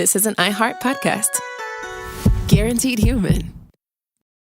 this is an iHeart podcast. Guaranteed human.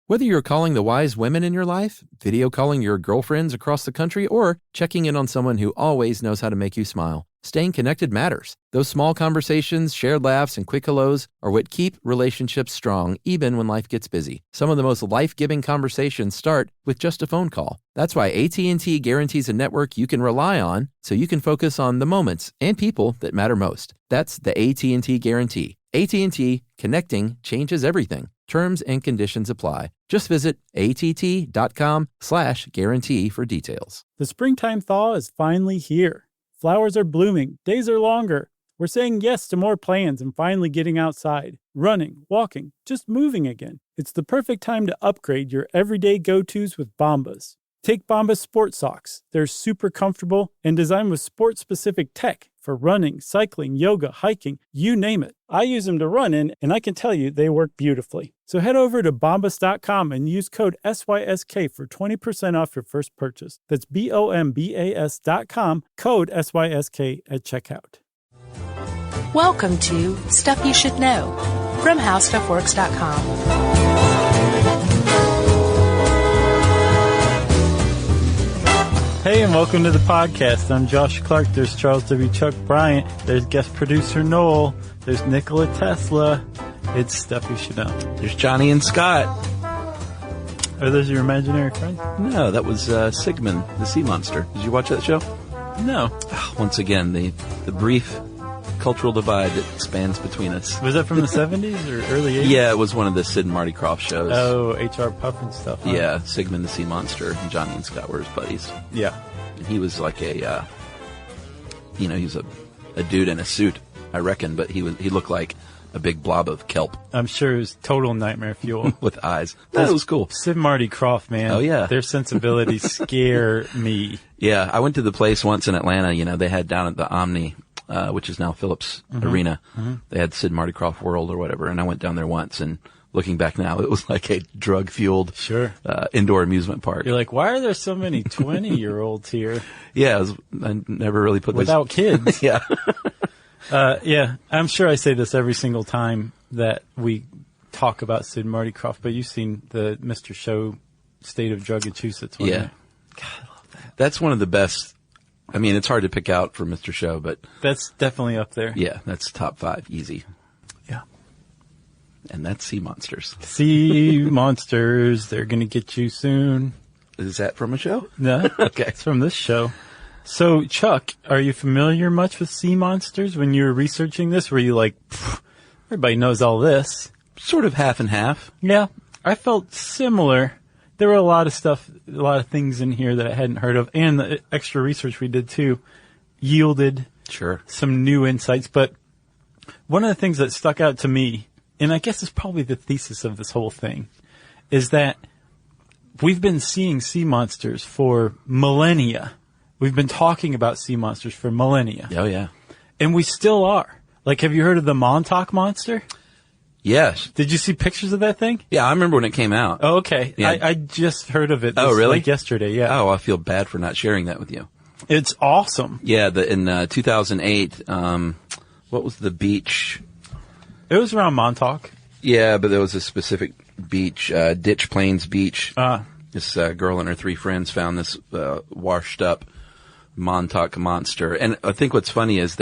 Whether you're calling the wise women in your life, video calling your girlfriends across the country, or checking in on someone who always knows how to make you smile, staying connected matters. Those small conversations, shared laughs, and quick hellos are what keep relationships strong even when life gets busy. Some of the most life-giving conversations start with just a phone call. That's why AT&T guarantees a network you can rely on so you can focus on the moments and people that matter most. That's the AT&T guarantee. AT&T, connecting changes everything. Terms and conditions apply. Just visit att.com/guarantee for details. The springtime thaw is finally here. Flowers are blooming. Days are longer. We're saying yes to more plans and finally getting outside, running, walking, just moving again. It's the perfect time to upgrade your everyday go-tos with Bombas. Take Bombas sports socks. They're super comfortable and designed with sport-specific tech for running, cycling, yoga, hiking, you name it. I use them to run in, and I can tell you they work beautifully. So head over to bombas.com and use code SYSK for 20% off your first purchase. That's BOMBAS.com, code SYSK at checkout. Welcome to Stuff You Should Know from HowStuffWorks.com. Hey, and welcome to the podcast. I'm Josh Clark. There's Charles W. Chuck Bryant. There's guest producer Noel. There's Nikola Tesla. It's Stuff You Should Know. There's Johnny and Scott. Are those your imaginary friends? No, that was Sigmund, the sea monster. Did you watch that show? No. Once again, the brief cultural divide that spans between us. Was that from the 70s or early 80s? Yeah, it was one of the Sid and Marty Krofft shows. Oh, H.R. Puff and stuff. Huh? Yeah, Sigmund the sea monster, and Johnny and Scott were his buddies. Yeah. And he was like he was a dude in a suit, I reckon, but he looked like a big blob of kelp. I'm sure it was total nightmare fuel. With eyes. That was cool. Sid and Marty Krofft, man. Oh, yeah. Their sensibilities scare me. Yeah, I went to the place once in Atlanta, they had down at the Omni, which is now Phillips Arena. Mm-hmm. They had Sid Marty Krofft World or whatever, and I went down there once, and looking back now, it was like a drug-fueled indoor amusement park. You're like, why are there so many 20-year-olds here? Yeah, I never really put without kids. Yeah. Yeah, I'm sure I say this every single time that we talk about Sid and Marty Krofft, but you've seen the Mr. Show State of Drug-a-choosets one. Yeah. God, I love that. That's one of the best. I mean, it's hard to pick out for Mr. Show, but that's definitely up there. Yeah, that's top 5, easy. Yeah. And that's sea monsters. Sea monsters, they're going to get you soon. Is that from a show? No. Okay. It's from this show. So, Chuck, are you familiar much with sea monsters when you were researching this? Were you like, everybody knows all this? Sort of half and half. Yeah. I felt similar. There were a lot of things in here that I hadn't heard of, and the extra research we did too yielded some new insights. But one of the things that stuck out to me, and I guess is probably the thesis of this whole thing, is that we've been seeing sea monsters for millennia. We've been talking about sea monsters for millennia. Oh, yeah. And we still are. Like, have you heard of the Montauk Monster? Yes. Did you see pictures of that thing? Yeah, I remember when it came out. Oh, okay. Yeah. I just heard of it really? like yesterday, yeah. Oh, I feel bad for not sharing that with you. It's awesome. Yeah, in 2008, what was the beach? It was around Montauk. Yeah, but there was a specific beach, Ditch Plains Beach. This girl and her 3 friends found this washed up Montauk monster. And I think what's funny is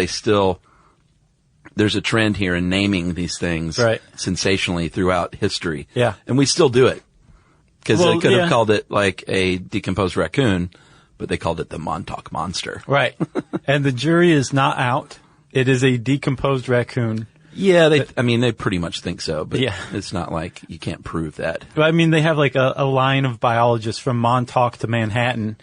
there's a trend here in naming these things sensationally throughout history. Yeah. And we still do it. Because they could have called it like a decomposed raccoon, but they called it the Montauk Monster. Right. And the jury is not out. It is a decomposed raccoon. Yeah, they pretty much think so, but it's not like you can't prove that. But I mean, they have like a line of biologists from Montauk to Manhattan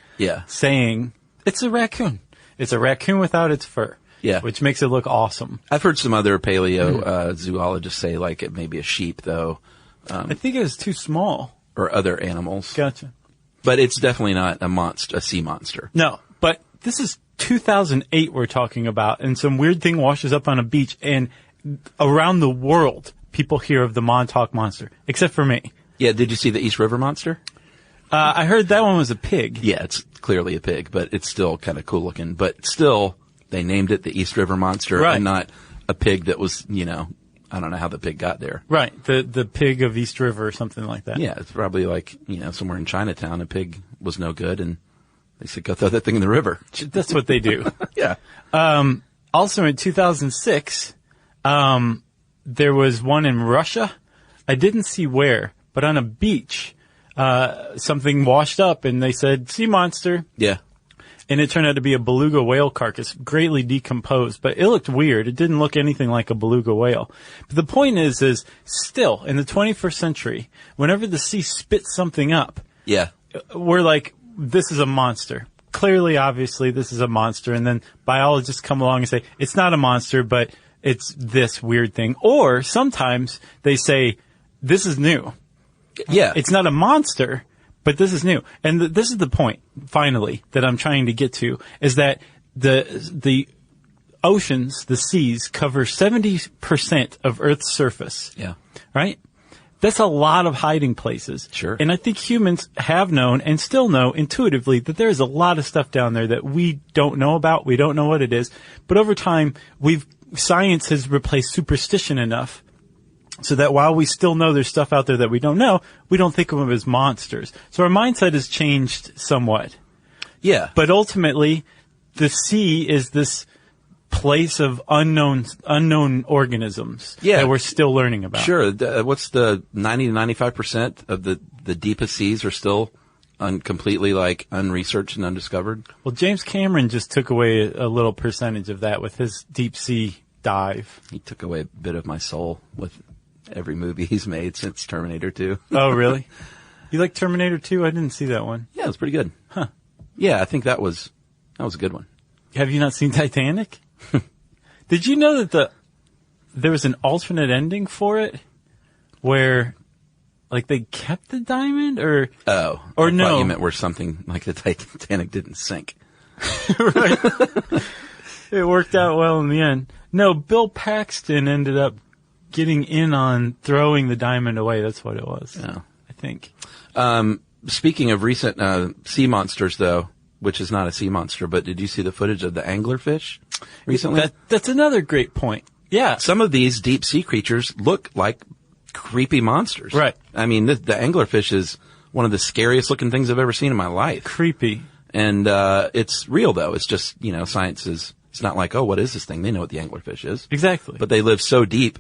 saying it's a raccoon. It's a raccoon without its fur. Yeah. Which makes it look awesome. I've heard some other paleo zoologists say like it may be a sheep, though. I think it was too small. Or other animals. Gotcha. But it's definitely not a sea monster. No, but this is 2008 we're talking about, and some weird thing washes up on a beach, and around the world, people hear of the Montauk Monster, except for me. Yeah, did you see the East River Monster? I heard that one was a pig. Yeah, it's clearly a pig, but it's still kind of cool looking. But still, they named it the East River Monster and not a pig that was, I don't know how the pig got there. Right. The pig of East River or something like that. Yeah, it's probably like, somewhere in Chinatown, a pig was no good, and they said, go throw that thing in the river. That's what they do. Yeah. Also in 2006, there was one in Russia. I didn't see where, but on a beach, something washed up and they said, sea monster. Yeah. And it turned out to be a beluga whale carcass, greatly decomposed, but it looked weird. It didn't look anything like a beluga whale. But the point is still in the 21st century, whenever the sea spits something up, Yeah. we're like, this is a monster. Clearly, obviously, this is a monster. And then biologists come along and say, it's not a monster, but it's this weird thing. Or sometimes they say, this is new. Yeah. It's not a monster, but this is new. And this is the point, finally, that I'm trying to get to, is that the oceans, the seas, cover 70% of Earth's surface. Yeah. Right? That's a lot of hiding places. Sure. And I think humans have known and still know intuitively that there's a lot of stuff down there that we don't know about. We don't know what it is. But over time, science has replaced superstition enough so that while we still know there's stuff out there that we don't know, we don't think of them as monsters. So our mindset has changed somewhat. Yeah. But ultimately, the sea is this place of unknown organisms that we're still learning about. Sure. What's the 90 to 95% of the deepest seas are still completely like unresearched and undiscovered? Well, James Cameron just took away a little percentage of that with his deep sea dive. He took away a bit of my soul with every movie he's made since Terminator 2. Oh, really? You like Terminator 2? I didn't see that one. Yeah, it was pretty good. Huh. Yeah, I think that was a good one. Have you not seen Titanic? Did you know that there was an alternate ending for it where like they kept the diamond or no? Thought you meant where something like the Titanic didn't sink. Right. It worked out well in the end. No, Bill Paxton ended up getting in on throwing the diamond away. That's what it was. Yeah. I think. Speaking of recent sea monsters, though, which is not a sea monster, but did you see the footage of the anglerfish recently? That's another great point. Yeah. Some of these deep sea creatures look like creepy monsters. Right. I mean, the anglerfish is one of the scariest looking things I've ever seen in my life. Creepy. And it's real, though. It's just, science is, it's not like, oh, what is this thing? They know what the anglerfish is. Exactly. But they live so deep.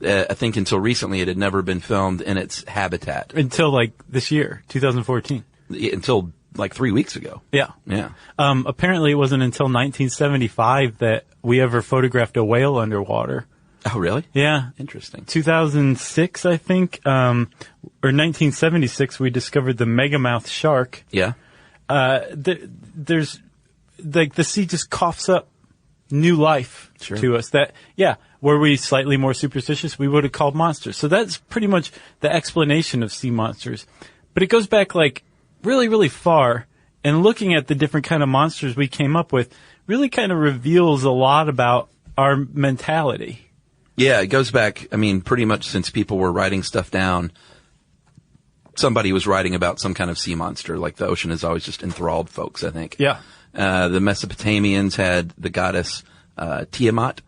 I think until recently it had never been filmed in its habitat. Until like this year, 2014. Until like 3 weeks ago. Yeah. Yeah. Apparently it wasn't until 1975 that we ever photographed a whale underwater. Oh, really? Yeah. Interesting. 2006, I think, or 1976, we discovered the megamouth shark. Yeah. There's like the sea just coughs up new life to us that, were we slightly more superstitious, we would have called monsters. So that's pretty much the explanation of sea monsters. But it goes back like really, really far, and looking at the different kind of monsters we came up with really kind of reveals a lot about our mentality. Yeah, it goes back, I mean, pretty much since people were writing stuff down, somebody was writing about some kind of sea monster. Like the ocean has always just enthralled folks, I think. Yeah. The Mesopotamians had the goddess Tiamat.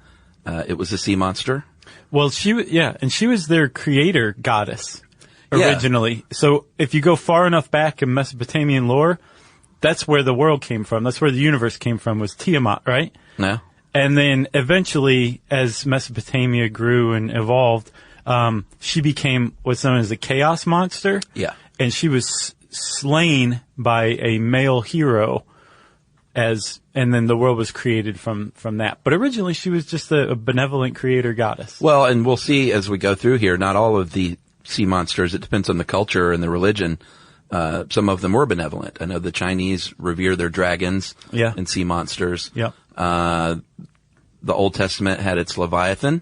It was a sea monster. Well, she was their creator goddess originally. Yeah. So if you go far enough back in Mesopotamian lore, that's where the world came from. That's where the universe came from, was Tiamat, right? No. And then eventually, as Mesopotamia grew and evolved, she became what's known as the chaos monster. Yeah. And she was slain by a male hero and then the world was created from that. But originally she was just a benevolent creator goddess. Well, and we'll see as we go through here, not all of the sea monsters, it depends on the culture and the religion. Some of them were benevolent. I know the Chinese revere their dragons and sea monsters. Yeah. The Old Testament had its Leviathan.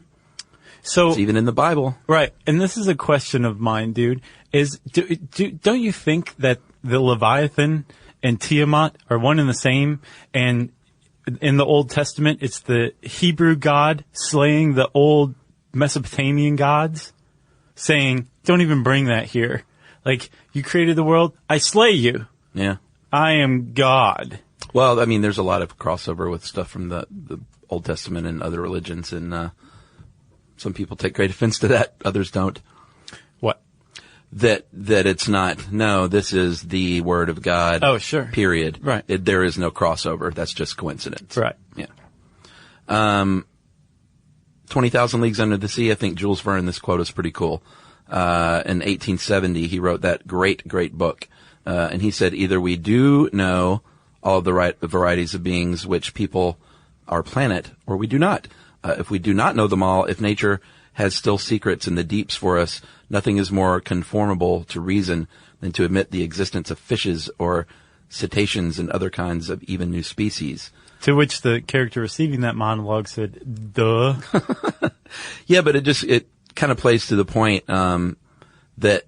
So it's even in the Bible. Right. And this is a question of mine, dude, is don't you think that the Leviathan and Tiamat are one and the same? And in the Old Testament, it's the Hebrew God slaying the old Mesopotamian gods, saying, don't even bring that here. Like, you created the world, I slay you. Yeah. I am God. Well, I mean, there's a lot of crossover with stuff from the Old Testament and other religions, and Some people take great offense to that. Others don't. What? That it's not. No, this is the word of God. Oh, sure. Period. Right. There is no crossover. That's just coincidence. Right. Yeah. 20,000 Leagues Under the Sea. I think Jules Verne, this quote is pretty cool. In 1870, he wrote that great, great book. And he said, either we do know all of the varieties of beings which people our planet, or we do not. If we do not know them all, if nature has still secrets in the deeps for us, nothing is more conformable to reason than to admit the existence of fishes or cetaceans and other kinds of even new species. To which the character receiving that monologue said, duh. Yeah, but it kind of plays to the point that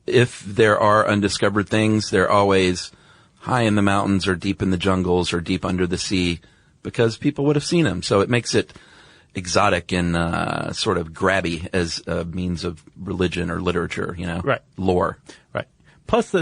if there are undiscovered things, they're always high in the mountains or deep in the jungles or deep under the sea, because people would have seen them. So it makes it exotic and sort of grabby as a means of religion or literature, Right. Lore. Right. Plus,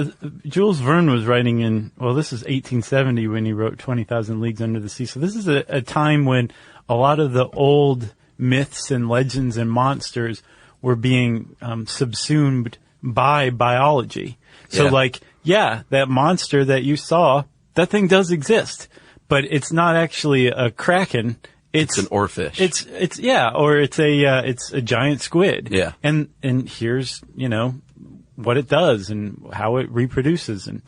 Jules Verne was writing this is 1870 when he wrote 20,000 Leagues Under the Sea. So this is a time when a lot of the old myths and legends and monsters were being subsumed by biology. So that monster that you saw, that thing does exist. But it's not actually a kraken. It's an oarfish. It's a giant squid. Yeah. And here's, what it does and how it reproduces, and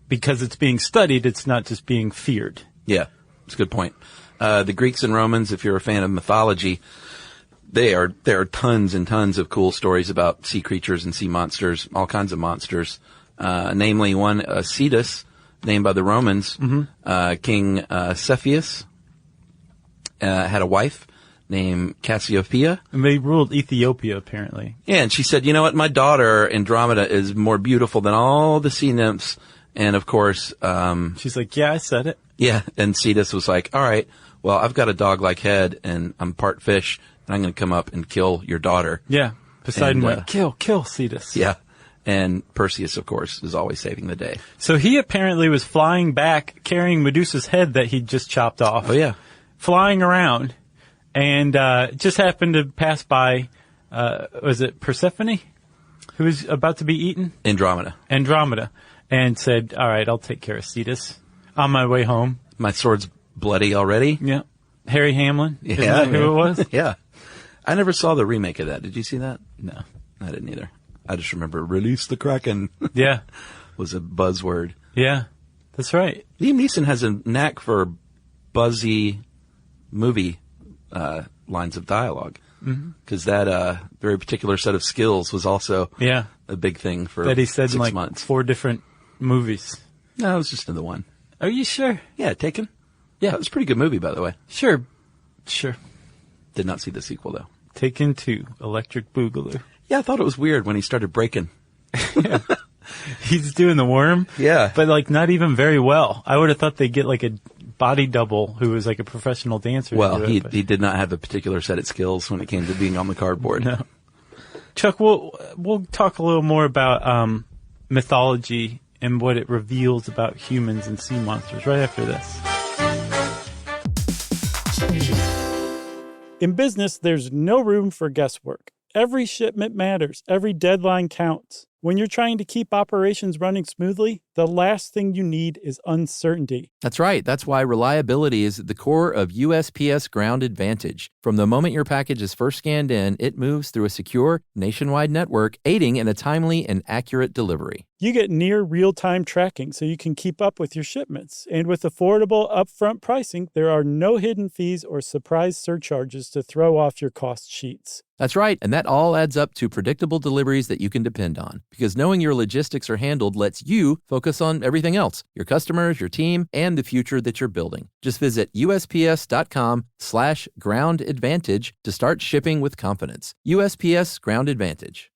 because it's being studied, it's not just being feared. Yeah. It's a good point. The Greeks and Romans, if you're a fan of mythology, there are tons and tons of cool stories about sea creatures and sea monsters, all kinds of monsters. Namely one, Cetus, named by the Romans, King Cepheus, had a wife named Cassiopeia. And they ruled Ethiopia, apparently. Yeah, and she said, you know what, my daughter Andromeda is more beautiful than all the sea nymphs. And of course, she's like, yeah, I said it. Yeah, and Cetus was like, all right, well, I've got a dog-like head and I'm part fish, and I'm going to come up and kill your daughter. Yeah. Poseidon went, kill Cetus. Yeah. And Perseus, of course, is always saving the day. So he apparently was flying back, carrying Medusa's head that he'd just chopped off. Oh, yeah. Flying around, and just happened to pass by, was it Persephone? Who was about to be eaten? Andromeda. And said, all right, I'll take care of Cetus on my way home. My sword's bloody already. Yeah. Harry Hamlin? Yeah. Isn't that who it was? Yeah. I never saw the remake of that. Did you see that? No. I didn't either. I just remember release the Kraken. Yeah. Was a buzzword. Yeah. That's right. Liam Neeson has a knack for buzzy movie lines of dialogue. Because that very particular set of skills was also a big thing for that he said 6 in like months. 4 different movies. No, it was just in the one. Are you sure? Yeah, Taken. Yeah. That was a pretty good movie, by the way. Sure. Did not see the sequel, though. Taken 2, Electric Boogaloo. Yeah, I thought it was weird when he started breaking. Yeah. He's doing the worm. Yeah. But like not even very well. I would have thought they'd get like a body double who was like a professional dancer. Well, he did not have a particular set of skills when it came to being on the cardboard. No. Chuck, we'll talk a little more about mythology and what it reveals about humans and sea monsters right after this. In business, there's no room for guesswork. Every shipment matters. Every deadline counts. When you're trying to keep operations running smoothly, the last thing you need is uncertainty. That's right. That's why reliability is at the core of USPS Ground Advantage. From the moment your package is first scanned in, it moves through a secure, nationwide network, aiding in a timely and accurate delivery. You get near real-time tracking so you can keep up with your shipments. And with affordable upfront pricing, there are no hidden fees or surprise surcharges to throw off your cost sheets. That's right, and that all adds up to predictable deliveries that you can depend on. Because knowing your logistics are handled lets you focus on everything else, your customers, your team, and the future that you're building. Just visit USPS.com/Ground Advantage to start shipping with confidence. USPS Ground Advantage.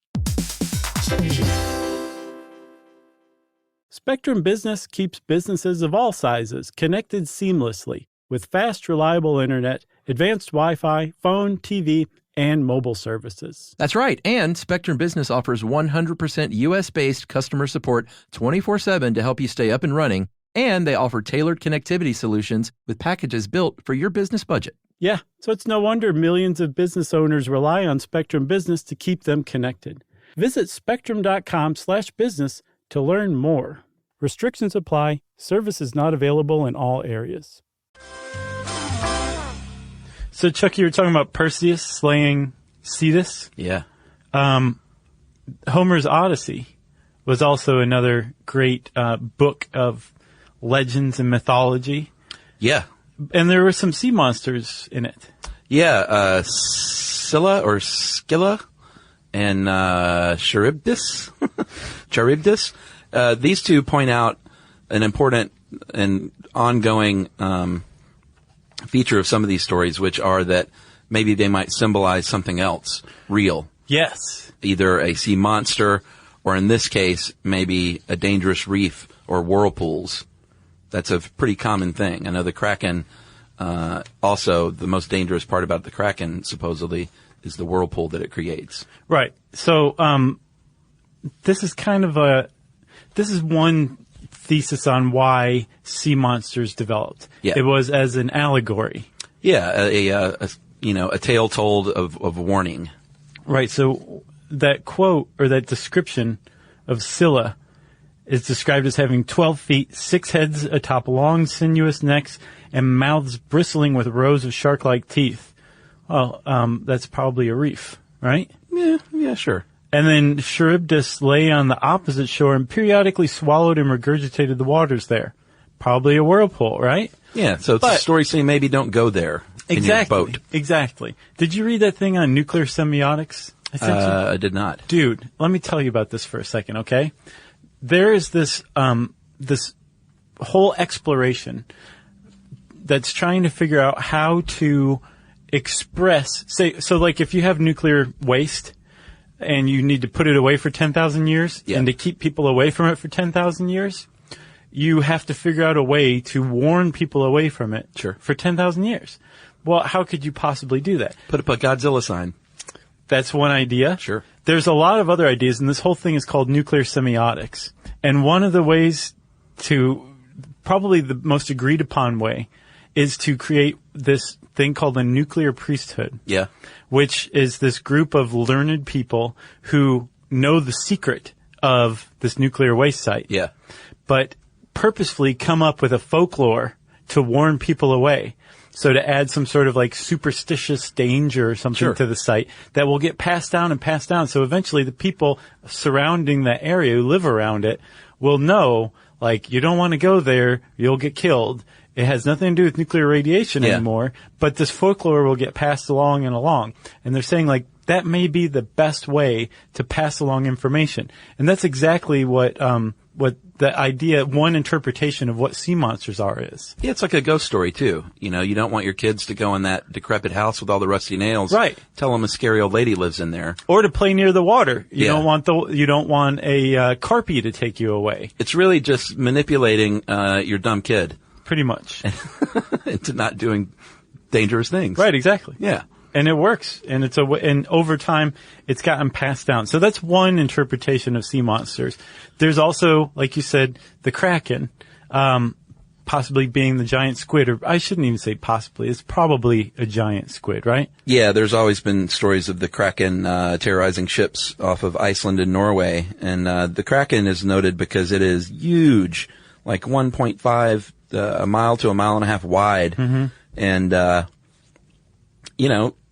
Spectrum Business keeps businesses of all sizes connected seamlessly with fast, reliable internet, advanced Wi-Fi, phone, TV, and mobile services. That's right. And Spectrum Business offers 100% U.S.-based customer support 24/7 to help you stay up and running. And they offer tailored connectivity solutions with packages built for your business budget. Yeah, so it's no wonder millions of business owners rely on Spectrum Business to keep them connected. Visit spectrum.com/business to learn more. Restrictions apply. Service is not available in all areas. So, Chuck, you were talking about Perseus slaying Cetus. Yeah. Homer's Odyssey was also another great book of legends and mythology. Yeah. And there were some sea monsters in it. Yeah, Scylla or Scylla and Charybdis. Charybdis. These two point out an important and ongoing feature of some of these stories, which are that maybe they might symbolize something else real. Yes. Either a sea monster, or in this case, maybe a dangerous reef or whirlpools. That's a pretty common thing. I know the Kraken, also the most dangerous part about the Kraken, supposedly, is the whirlpool that it creates. Right. So, this is one thesis on why sea monsters developed. Yeah. It was as an allegory. Yeah, a tale told of warning. Right. So that quote or that description of Scylla is described as having 12 feet, 6 heads atop long, sinuous necks, and mouths bristling with rows of shark-like teeth. Well, that's probably a reef, right? Yeah, sure. And then Charybdis lay on the opposite shore and periodically swallowed and regurgitated the waters there. Probably a whirlpool, right? Yeah, so it's a story saying maybe don't go there in your boat. Exactly. Did you read that thing on nuclear semiotics? I did not. Dude, let me tell you about this for a second, okay? There is this whole exploration that's trying to figure out how to express, like if you have nuclear waste and you need to put it away for 10,000 years and to keep people away from it for 10,000 years, you have to figure out a way to warn people away from it for 10,000 years. Well, how could you possibly do that? Put up a Godzilla sign. That's one idea. Sure. There's a lot of other ideas, and this whole thing is called nuclear semiotics. And one of the ways probably the most agreed upon way, is to create this thing called a nuclear priesthood. Yeah. Which is this group of learned people who know the secret of this nuclear waste site. Yeah. But purposefully come up with a folklore to warn people away. So to add some sort of like superstitious danger or something to the site that will get passed down and passed down. So eventually the people surrounding the area who live around it will know, like, you don't want to go there, you'll get killed. It has nothing to do with nuclear radiation anymore, but this folklore will get passed along and along. And they're saying, like, that may be the best way to pass along information. And that's exactly what the idea, one interpretation of what sea monsters are is. Yeah, it's like a ghost story too. You know, you don't want your kids to go in that decrepit house with all the rusty nails. Right. Tell them a scary old lady lives in there. Or to play near the water. You don't want a Carpy to take you away. It's really just manipulating your dumb kid. Pretty much. Into not doing dangerous things. Right, exactly. Yeah. And it works, and and over time, it's gotten passed down. So that's one interpretation of sea monsters. There's also, like you said, the Kraken, possibly being the giant squid, or I shouldn't even say possibly, it's probably a giant squid, right? Yeah, there's always been stories of the Kraken terrorizing ships off of Iceland and Norway, and the Kraken is noted because it is huge, like 1.5 a mile to a mile and a half wide, and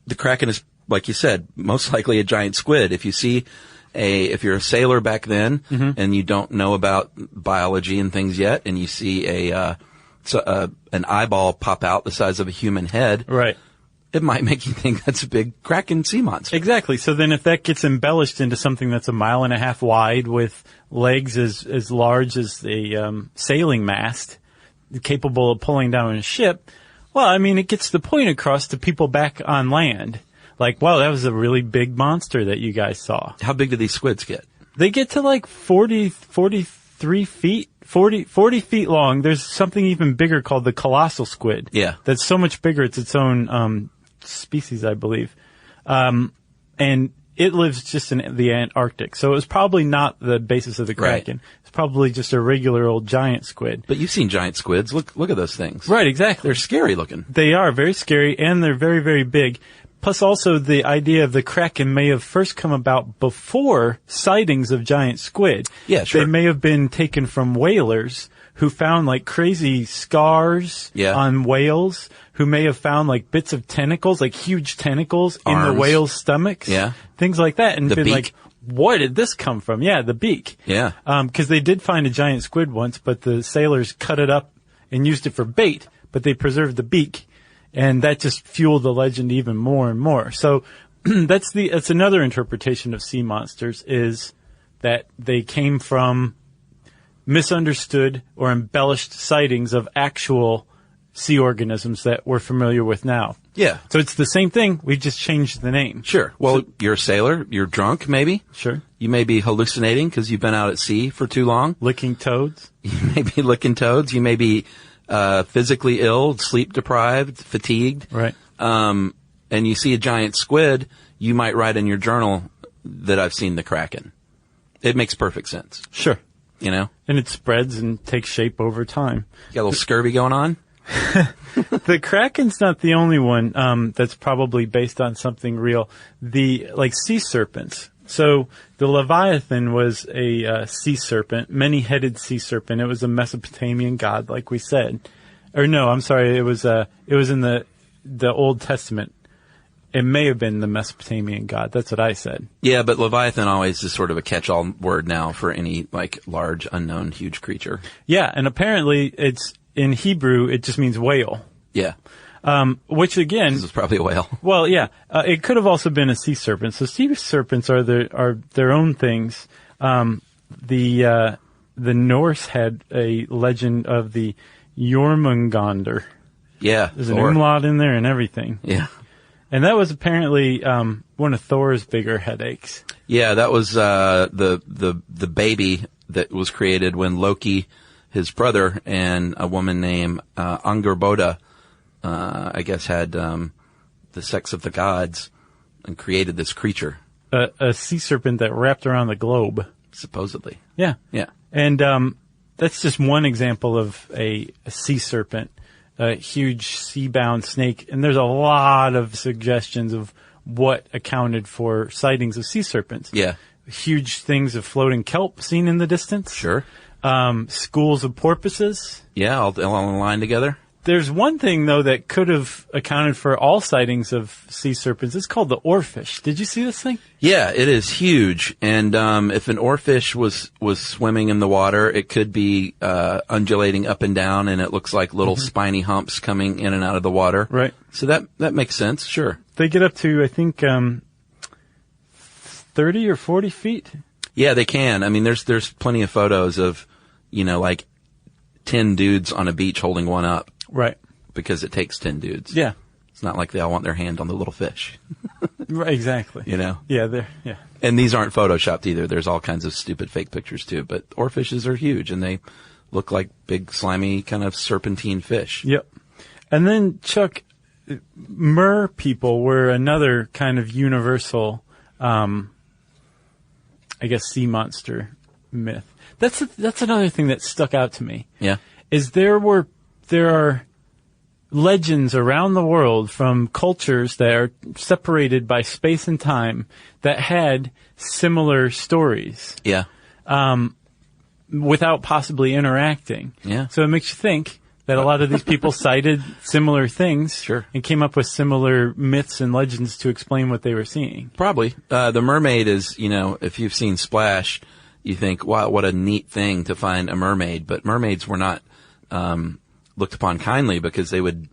the Kraken is, like you said, most likely a giant squid. If you see if you're a sailor back then and you don't know about biology and things yet, and you see an eyeball pop out the size of a human head, right, it might make you think that's a big Kraken sea monster. Exactly. So then if that gets embellished into something that's a mile and a half wide with legs as large as a sailing mast, capable of pulling down a ship, well, I mean, it gets the point across to people back on land. Like, wow, that was a really big monster that you guys saw. How big do these squids get? They get to like 43 feet, 40 feet long. There's something even bigger called the colossal squid. Yeah. That's so much bigger, it's its own species, I believe. And it lives just in the Antarctic. So it was probably not the basis of the Kraken. Right. It's probably just a regular old giant squid. But you've seen giant squids. Look at those things. Right, exactly. They're scary looking. They are very scary, and they're very, very big. Plus also the idea of the Kraken may have first come about before sightings of giant squid. Yeah, sure. They may have been taken from whalers who found like crazy scars on whales, who may have found like bits of tentacles, like huge tentacles in the whale's stomachs. Yeah. Things like that. And The been beak. like, where did this come from? Yeah, the beak. Yeah. Because they did find a giant squid once, but the sailors cut it up and used it for bait, but they preserved the beak. And that just fueled the legend even more and more. So that's another interpretation of sea monsters, is that they came from misunderstood or embellished sightings of actual sea organisms that we're familiar with now. Yeah. So it's the same thing. We've just changed the name. Sure. Well, you're a sailor. You're drunk, maybe. Sure. You may be hallucinating because you've been out at sea for too long. Licking toads. You may be licking toads. You may be physically ill, sleep deprived, fatigued. Right. And you see a giant squid, you might write in your journal that I've seen the Kraken. It makes perfect sense. Sure. You know? And it spreads and takes shape over time. You got a little scurvy going on? The Kraken's not the only one that's probably based on something real. Like sea serpents. So the Leviathan was a sea serpent, many-headed sea serpent. It was a Mesopotamian god, like we said. Or no, I'm sorry, it was in the Old Testament. It may have been the Mesopotamian god. That's what I said. Yeah, but Leviathan always is sort of a catch-all word now for any like large, unknown, huge creature. Yeah, and apparently it's in Hebrew it just means whale. Yeah. Which again, This is probably a whale. well, yeah, it could have also been a sea serpent. So sea serpents are their own things. The Norse had a legend of the Jormungandr. Yeah. There's an Thor. umlaut in there and everything. Yeah. And that was apparently one of Thor's bigger headaches. Yeah, that was the baby that was created when Loki, his brother, and a woman named Angerboda, I guess, had the sex of the gods and created this creature. A sea serpent that wrapped around the globe. Supposedly. Yeah. Yeah. And that's just one example of a sea serpent, a huge sea-bound snake. And there's a lot of suggestions of what accounted for sightings of sea serpents. Yeah. Huge things of floating kelp seen in the distance. Sure. Schools of porpoises. Yeah, all in line together. There's one thing, though, that could have accounted for all sightings of sea serpents. It's called the oarfish. Did you see this thing? Yeah, it is huge. And if an oarfish was swimming in the water, it could be undulating up and down, and it looks like little spiny humps coming in and out of the water. Right. So that makes sense, sure. They get up to, I think, 30 or 40 feet. Yeah, they can. I mean, there's plenty of photos of, like 10 dudes on a beach holding one up. Right. Because it takes 10 dudes. Yeah. It's not like they all want their hand on the little fish. Right, exactly. Yeah, yeah. And these aren't photoshopped either. There's all kinds of stupid fake pictures too. But oarfishes are huge, and they look like big, slimy, kind of serpentine fish. Yep. And then, Chuck, mer people were another kind of universal, I guess, sea monster myth. That's another thing that stuck out to me. Yeah. Is there are legends around the world from cultures that are separated by space and time that had similar stories. Yeah. Without possibly interacting. Yeah. So it makes you think that a lot of these people cited similar things. Sure. And came up with similar myths and legends to explain what they were seeing. Probably. The mermaid is, if you've seen Splash, you think, wow, what a neat thing to find a mermaid. But mermaids were not looked upon kindly because they would,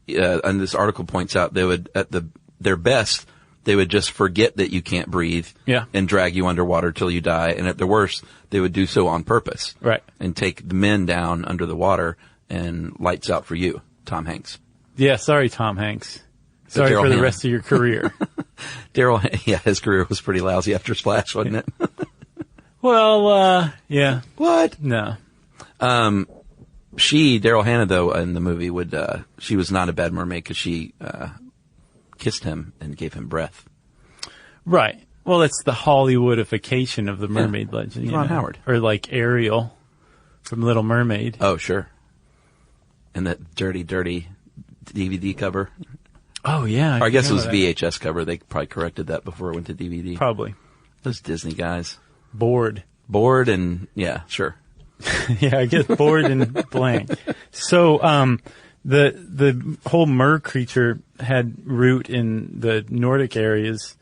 and this article points out, they would, at their best, they would just forget that you can't breathe. Yeah. And drag you underwater till you die. And at their worst, they would do so on purpose. Right. And take the men down under the water and lights out for you, Tom Hanks. Yeah, sorry, Tom Hanks. Sorry Daryl for the Hannah. rest of your career. Daryl, yeah, his career was pretty lousy after Splash, wasn't it? Well, yeah. What? No. Daryl Hannah, though, in the movie she was not a bad mermaid because she, kissed him and gave him breath. Right. Well, it's the Hollywoodification of the mermaid legend. Ron Howard. Or like Ariel from Little Mermaid. Oh, sure. And that dirty DVD cover. Oh, yeah. Or I guess it was VHS cover. They probably corrected that before it went to DVD. Probably. Those Disney guys. Bored and, yeah, sure. Yeah, I guess bored and blank. So, the whole mer creature had root in the Nordic areas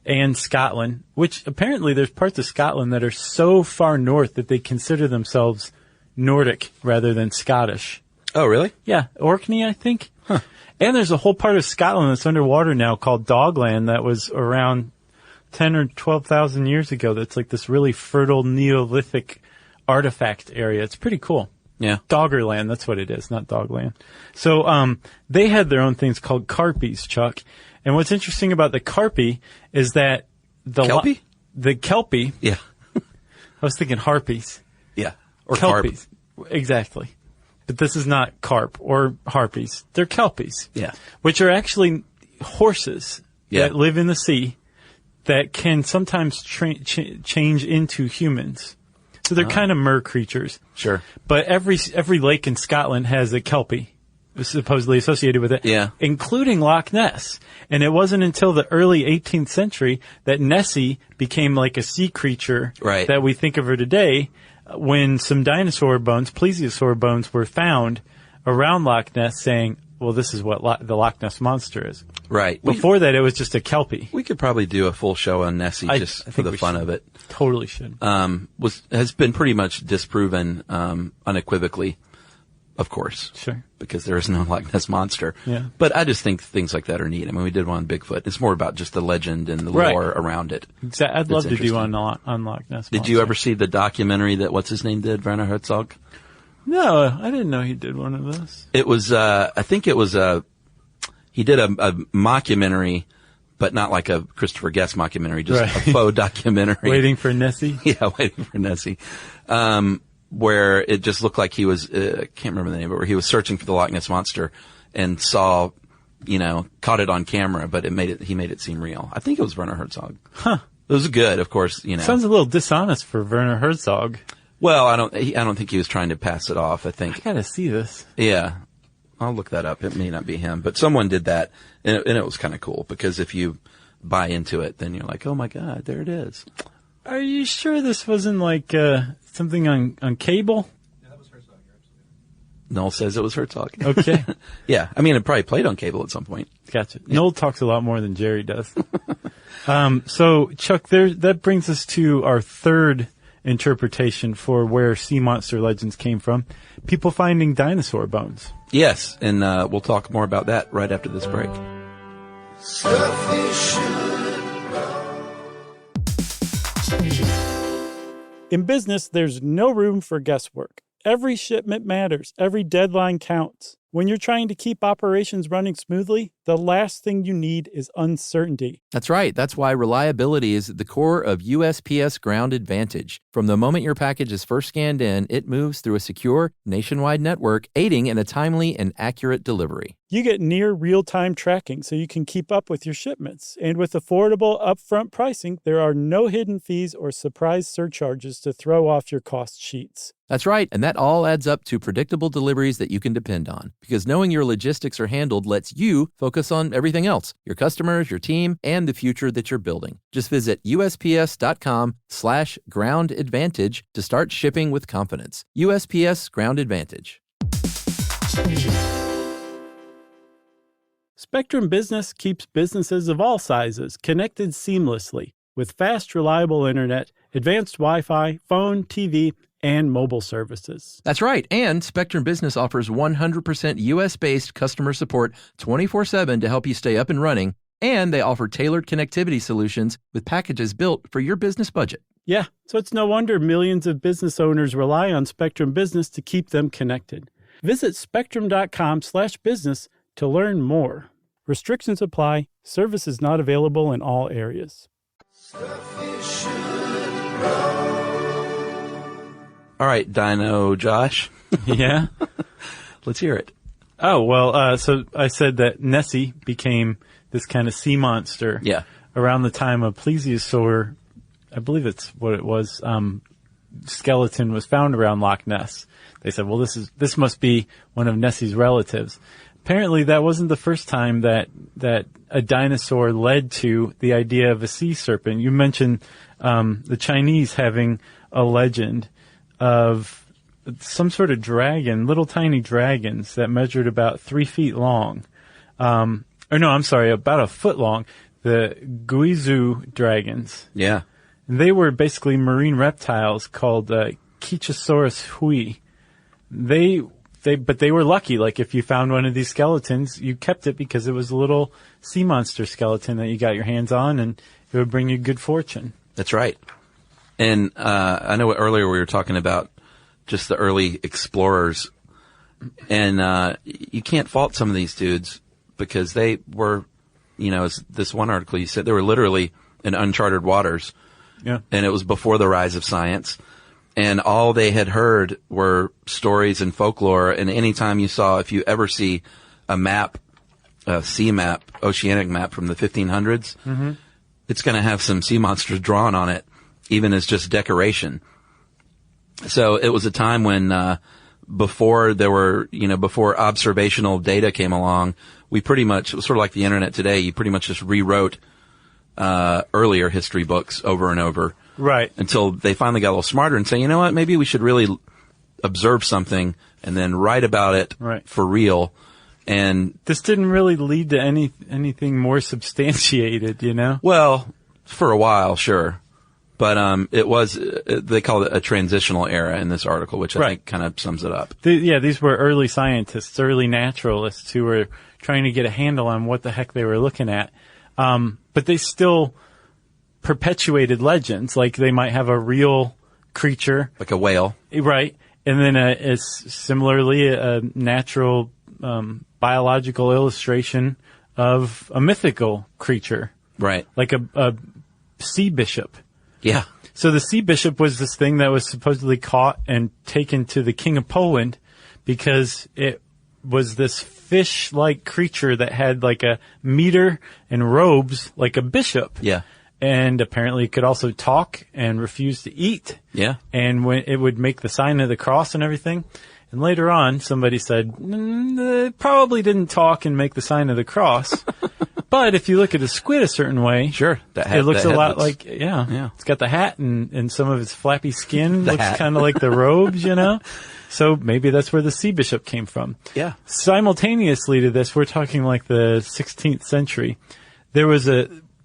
and Scotland, which apparently there's parts of Scotland that are so far north that they consider themselves Nordic rather than Scottish. Oh, really? Yeah, Orkney, I think. Huh. And there's a whole part of Scotland that's underwater now called Dogland that was around 10 or 12,000 years ago. That's like this really fertile Neolithic artifact area. It's pretty cool. Yeah. Doggerland, that's what it is, not Dogland. So, they had their own things called Carpies, Chuck. And what's interesting about the Carpie is that Kelpie? The Kelpie. Yeah. I was thinking Harpies. Yeah. Or Kelpies. carp. Exactly. But this is not carp or harpies. They're kelpies. Yeah. Which are actually horses that live in the sea that can sometimes change into humans. So they're kind of mer creatures. Sure. But every lake in Scotland has a kelpie supposedly associated with it. Yeah. Including Loch Ness. And it wasn't until the early 18th century that Nessie became like a sea creature that we think of her today, when some dinosaur bones, plesiosaur bones, were found around Loch Ness, saying, well, this is what the Loch Ness Monster is. Right. Before that, it was just a kelpie. We could probably do a full show on Nessie just for the fun of it. Totally should. Has been pretty much disproven unequivocally, of course. Sure. Because there is no Loch Ness Monster. Yeah. But I just think things like that are neat. I mean, we did one on Bigfoot. It's more about just the legend and the lore around it. Exactly. I'd love to do one on Loch Ness Monster. Did you ever see the documentary that what's-his-name did, Werner Herzog? No, I didn't know he did one of those. It was, I think it was he did a mockumentary, but not like a Christopher Guest mockumentary, just a faux documentary. Waiting for Nessie? Yeah, Waiting for Nessie. Where it just looked like he was, I can't remember the name, but where he was searching for the Loch Ness Monster and saw, caught it on camera, but he made it seem real. I think it was Werner Herzog. Huh. It was good, of course, Sounds a little dishonest for Werner Herzog. Well, I don't think he was trying to pass it off. I think. I gotta see this. Yeah. I'll look that up. It may not be him, but someone did that, and it was kind of cool, because if you buy into it, then you're like, oh my God, there it is. Are you sure this wasn't like something on cable? Yeah, that was Herzog. You're absolutely right. Noel says it was Herzog. Okay. Yeah, I mean, it probably played on cable at some point. Gotcha. Yeah. Noel talks a lot more than Jerry does. So, Chuck, that brings us to our third interpretation for where sea monster legends came from. People finding dinosaur bones. Yes, and we'll talk more about that right after this break. In business, there's no room for guesswork. Every shipment matters. Every deadline counts. When you're trying to keep operations running smoothly, the last thing you need is uncertainty. That's right. That's why reliability is at the core of USPS Ground Advantage. From the moment your package is first scanned in, it moves through a secure, nationwide network, aiding in a timely and accurate delivery. You get near real-time tracking so you can keep up with your shipments. And with affordable upfront pricing, there are no hidden fees or surprise surcharges to throw off your cost sheets. That's right, and that all adds up to predictable deliveries that you can depend on. Because knowing your logistics are handled lets you focus on everything else, your customers, your team, and the future that you're building. Just visit USPS.com/Ground Advantage to start shipping with confidence. USPS Ground Advantage. Spectrum Business keeps businesses of all sizes connected seamlessly with fast, reliable internet, advanced Wi-Fi, phone, TV, and mobile services. That's right. And Spectrum Business offers 100% U.S.-based customer support 24/7 to help you stay up and running. And they offer tailored connectivity solutions with packages built for your business budget. Yeah, so it's no wonder millions of business owners rely on Spectrum Business to keep them connected. Visit spectrum.com/business to learn more. Restrictions apply. Services not available in all areas. All right, Dino Josh. Yeah? Let's hear it. Oh, well, so I said that Nessie became this kind of sea monster. Yeah. around the time a plesiosaur, I believe it's what it was, skeleton was found around Loch Ness. They said, well, this must be one of Nessie's relatives. Apparently, that wasn't the first time that a dinosaur led to the idea of a sea serpent. You mentioned the Chinese having a legend of some sort of dragon, little tiny dragons that measured about 3 feet long. About a foot long. The Guizhou dragons. Yeah. They were basically marine reptiles called Chichosaurus hui. But they were lucky. Like, if you found one of these skeletons, you kept it because it was a little sea monster skeleton that you got your hands on, and it would bring you good fortune. That's right. And I know earlier we were talking about just the early explorers, and you can't fault some of these dudes because they were, as this one article you said, they were literally in uncharted waters. Yeah. And it was before the rise of science. And all they had heard were stories and folklore. And anytime if you ever see a map, a sea map, oceanic map from the 1500s, it's going to have some sea monsters drawn on it, even as just decoration. So it was a time when, before observational data came along, we pretty much, it was sort of like the internet today, you pretty much just rewrote, earlier history books over and over. Right. Until they finally got a little smarter and say, you know what, maybe we should really observe something and then write about it for real. And this didn't really lead to anything more substantiated, Well, for a while, sure. But it was, they call it a transitional era in this article, which I think kind of sums it up. These were early scientists, early naturalists who were trying to get a handle on what the heck they were looking at. But they still perpetuated legends, like they might have a real creature. Like a whale. Right. And then it's similarly a natural, biological illustration of a mythical creature. Right. Like a sea bishop. Yeah. So the sea bishop was this thing that was supposedly caught and taken to the king of Poland because it was this fish-like creature that had like a mitre and robes like a bishop. Yeah. And apparently it could also talk and refuse to eat. Yeah. And when it would make the sign of the cross and everything. And later on, somebody said, it probably didn't talk and make the sign of the cross. But if you look at a squid a certain way, sure, it looks a lot like, it's got the hat and some of its flappy skin looks kind of like the robes, So maybe that's where the sea bishop came from. Yeah. Simultaneously to this, we're talking like the 16th century. There was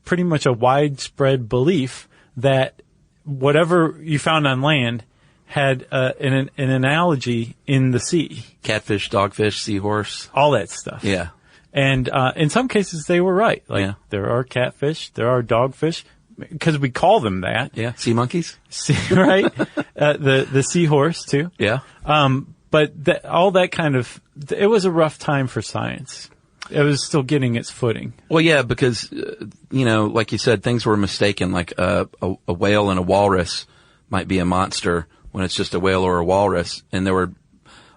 pretty much a widespread belief that whatever you found on land had an analogy in the sea. Catfish, dogfish, seahorse. All that stuff. Yeah. And in some cases they were right. Like there are catfish, there are dogfish, because we call them that. Yeah. Sea monkeys. Right? The seahorse too. Yeah. But all that kind of, it was a rough time for science. It was still getting its footing. Well, yeah, because, like you said, things were mistaken. Like a whale and a walrus might be a monster when it's just a whale or a walrus. And there were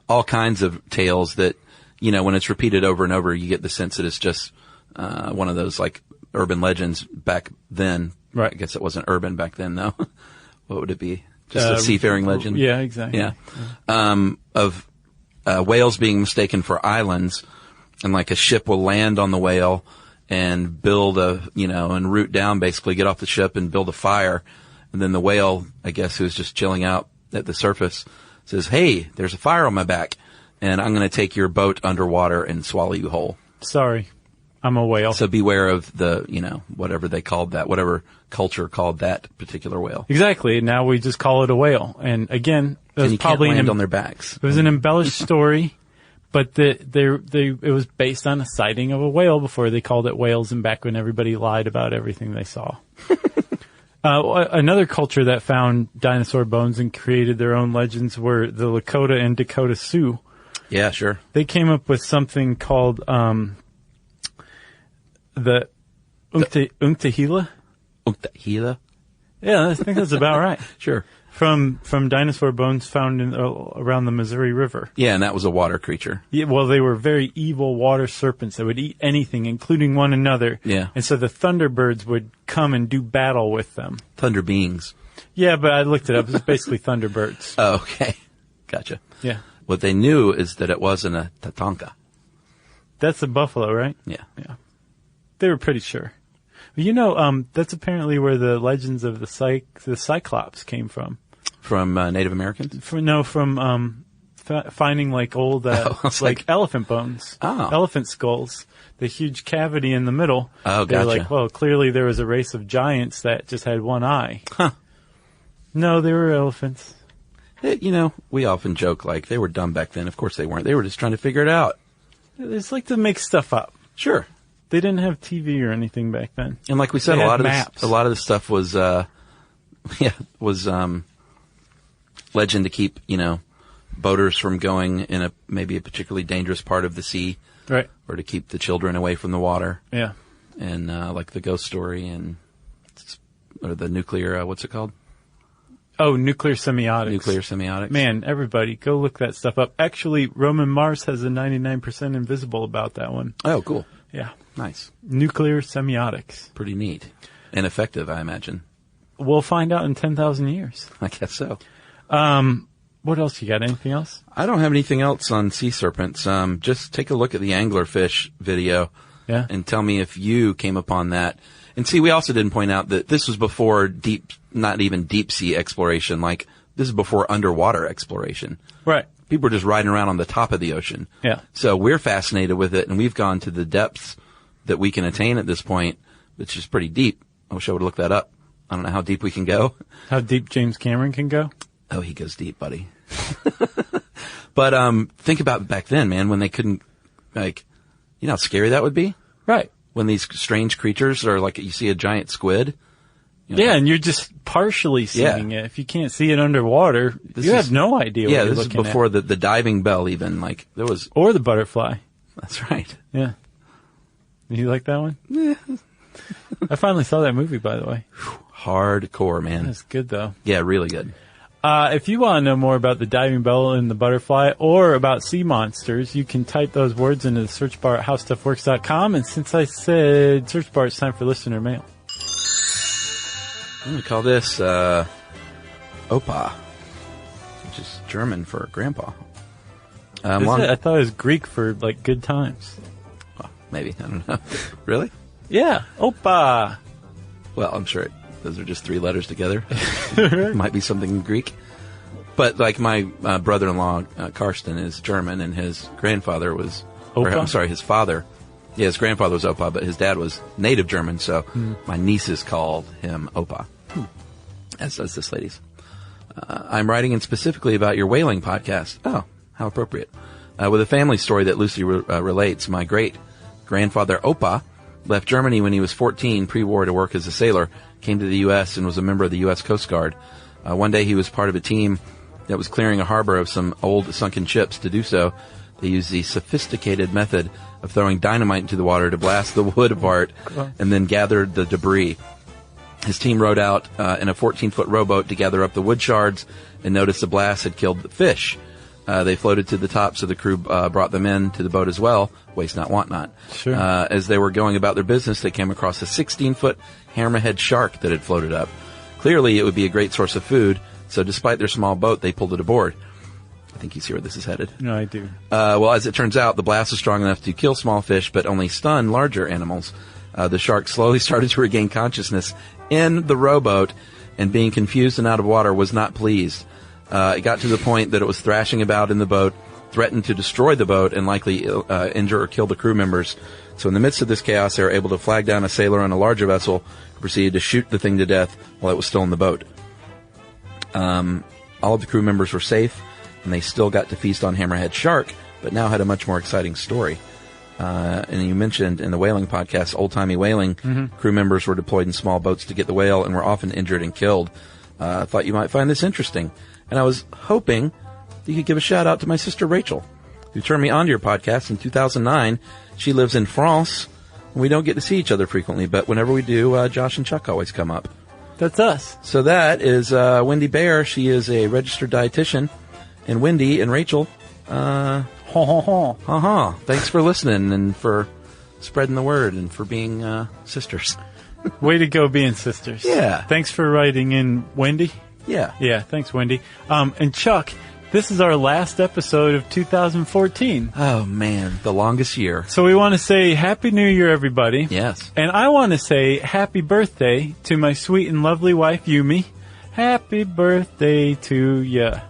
all kinds of tales that, when it's repeated over and over, you get the sense that it's just one of those like urban legends back then. Right. I guess it wasn't urban back then, though. What would it be? Just a seafaring legend? Yeah, exactly. Yeah. Of whales being mistaken for islands. And like a ship will land on the whale and build and root down, basically get off the ship and build a fire. And then the whale, I guess, who's just chilling out at the surface says, hey, there's a fire on my back and I'm going to take your boat underwater and swallow you whole. Sorry, I'm a whale. So beware of the, whatever they called that, whatever culture called that particular whale. Exactly. Now we just call it a whale. And again, it was probably land on their backs. It was an embellished story. But it was based on a sighting of a whale before they called it whales, and back when everybody lied about everything they saw. Another culture that found dinosaur bones and created their own legends were the Lakota and Dakota Sioux. Yeah, sure. They came up with something called the Untahila. Untahila? Yeah, I think that's about right. Sure. From dinosaur bones found around the Missouri River. Yeah, and that was a water creature. Yeah, well, they were very evil water serpents that would eat anything, including one another. Yeah. And so the Thunderbirds would come and do battle with them. Thunder beings. Yeah, but I looked it up. It's basically Thunderbirds. Oh, okay. Gotcha. Yeah. What they knew is that it wasn't a Tatanka. That's a buffalo, right? Yeah. Yeah. They were pretty sure. You know, that's apparently where the legends of the Cyclops came from. From Native Americans? From finding like old, like elephant bones. Oh. Elephant skulls. The huge cavity in the middle. Oh, They're gotcha. like, well, clearly there was a race of giants that just had one eye. Huh. No, they were elephants. You know, we often joke like they were dumb back then. Of course they weren't. They were just trying to figure it out. It's like to make stuff up. Sure. They didn't have TV or anything back then. And like we said, They a had lot of this stuff was, legend to keep, boaters from going in maybe a particularly dangerous part of the sea. Right. Or to keep the children away from the water. Yeah. And, like the ghost story or the nuclear, what's it called? Oh, nuclear semiotics. Nuclear semiotics. Man, everybody, go look that stuff up. Actually, Roman Mars has a 99% invisible about that one. Oh, cool. Yeah. Nice. Nuclear semiotics. Pretty neat. And effective, I imagine. We'll find out in 10,000 years. I guess so. What else? You got anything else? I don't have anything else on sea serpents. Just take a look at the anglerfish video. Yeah. And tell me if you came upon that. And see, we also didn't point out that this was before not even deep sea exploration. Like, this is before underwater exploration. Right. People are just riding around on the top of the ocean. Yeah. So we're fascinated with it, and we've gone to the depths that we can attain at this point, which is pretty deep. I wish I would look that up. I don't know how deep we can go. How deep James Cameron can go? Oh, he goes deep, buddy. But think about back then, man, when they couldn't, like, you know how scary that would be? Right. When these strange creatures are like, you see a giant squid. Yeah, and you're just partially seeing it. If you can't see it underwater, you have no idea what you're looking at. Yeah, this is before the diving bell even. Like, there was... Or the butterfly. That's right. Yeah. You like that one? Yeah. I finally saw that movie, by the way. Hardcore, man. That's good, though. Yeah, really good. If you want to know more about the diving bell and the butterfly or about sea monsters, you can type those words into the search bar at howstuffworks.com. And since I said search bar, it's time for listener mail. I'm going to call this Opa, which is German for grandpa. I thought it was Greek for, like, good times. Well, maybe. I don't know. Really? Yeah. Opa. Well, I'm sure those are just three letters together. Might be something in Greek. But, like, my brother-in-law, Karsten, is German, and his grandfather was... his father. Yeah, his grandfather was Opa, but his dad was native German, so my nieces called him Opa. As does this lady's. I'm writing in specifically about your whaling podcast. Oh, how appropriate. With a family story that loosely relates, my great-grandfather Opa left Germany when he was 14, pre-war, to work as a sailor, came to the U.S. and was a member of the U.S. Coast Guard. One day he was part of a team that was clearing a harbor of some old sunken ships. To do so, they used the sophisticated method of throwing dynamite into the water to blast the wood apart and then gathered the debris. His team rowed out in a 14-foot rowboat to gather up the wood shards and noticed the blast had killed the fish. They floated to the top, so the crew brought them in to the boat as well. Waste not, want not. Sure. As they were going about their business, they came across a 16-foot hammerhead shark that had floated up. Clearly, it would be a great source of food, so despite their small boat, they pulled it aboard. I think you see where this is headed. No, I do. Well, as it turns out, the blast was strong enough to kill small fish, but only stun larger animals. The shark slowly started to regain consciousness in the rowboat, and being confused and out of water, was not pleased. It got to the point that it was thrashing about in the boat, threatened to destroy the boat, and likely injure or kill the crew members. So in the midst of this chaos, they were able to flag down a sailor on a larger vessel, who proceeded to shoot the thing to death while it was still in the boat. All of the crew members were safe, and they still got to feast on hammerhead shark, but now had a much more exciting story. And you mentioned in the whaling podcast, old-timey whaling, crew members were deployed in small boats to get the whale and were often injured and killed. I thought you might find this interesting. And I was hoping you could give a shout-out to my sister Rachel, who turned me onto your podcast in 2009. She lives in France, and we don't get to see each other frequently, but whenever we do, Josh and Chuck always come up. That's us. So that is Wendy Bear. She is a registered dietitian. And Wendy and Rachel, thanks for listening and for spreading the word and for being sisters. Way to go being sisters. Yeah. Thanks for writing in, Wendy. Yeah. Yeah, thanks, Wendy. And Chuck, this is our last episode of 2014. Oh, man, the longest year. So we want to say Happy New Year, everybody. Yes. And I want to say happy birthday to my sweet and lovely wife, Yumi. Happy birthday to ya.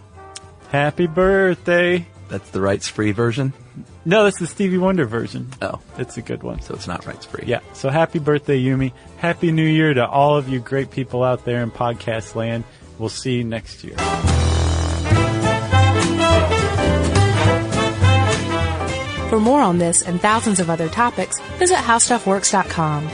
Happy birthday. That's the rights-free version? No, that's the Stevie Wonder version. Oh. It's a good one. So it's not rights-free. Yeah. So happy birthday, Yumi. Happy New Year to all of you great people out there in podcast land. We'll see you next year. For more on this and thousands of other topics, visit howstuffworks.com.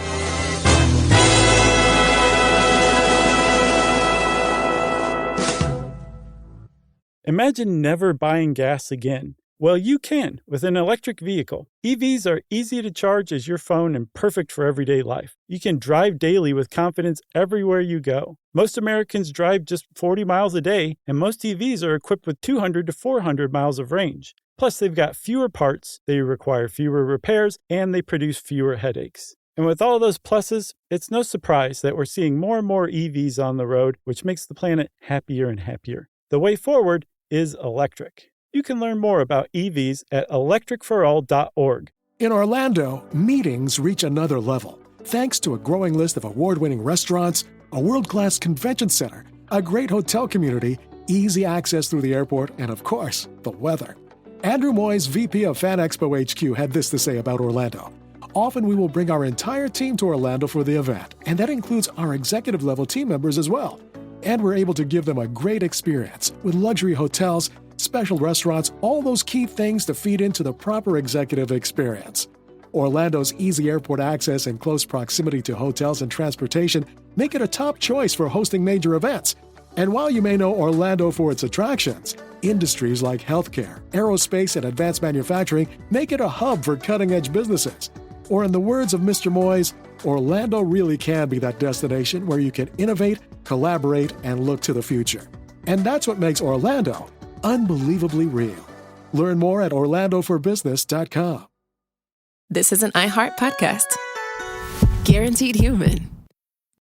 Imagine never buying gas again. Well, you can with an electric vehicle. EVs are easy to charge as your phone and perfect for everyday life. You can drive daily with confidence everywhere you go. Most Americans drive just 40 miles a day, and most EVs are equipped with 200 to 400 miles of range. Plus, they've got fewer parts, they require fewer repairs, and they produce fewer headaches. And with all those pluses, it's no surprise that we're seeing more and more EVs on the road, which makes the planet happier and happier. The way forward is electric. You can learn more about EVs at electricforall.org. In Orlando, meetings reach another level thanks to a growing list of award-winning restaurants, a world-class convention center, a great hotel community, easy access through the airport, and of course, the weather. Andrew Moyes, VP of Fan Expo HQ, had this to say about Orlando. Often we will bring our entire team to Orlando for the event, and that includes our executive-level team members as well. And we're able to give them a great experience with luxury hotels, special restaurants, all those key things to feed into the proper executive experience. Orlando's easy airport access and close proximity to hotels and transportation make it a top choice for hosting major events. And while you may know Orlando for its attractions, industries like healthcare, aerospace, and advanced manufacturing make it a hub for cutting-edge businesses. Or in the words of Mr. Moyes, Orlando really can be that destination where you can innovate, collaborate, and look to the future. And that's what makes Orlando unbelievably real. Learn more at orlandoforbusiness.com. This is an iHeart podcast. Guaranteed human.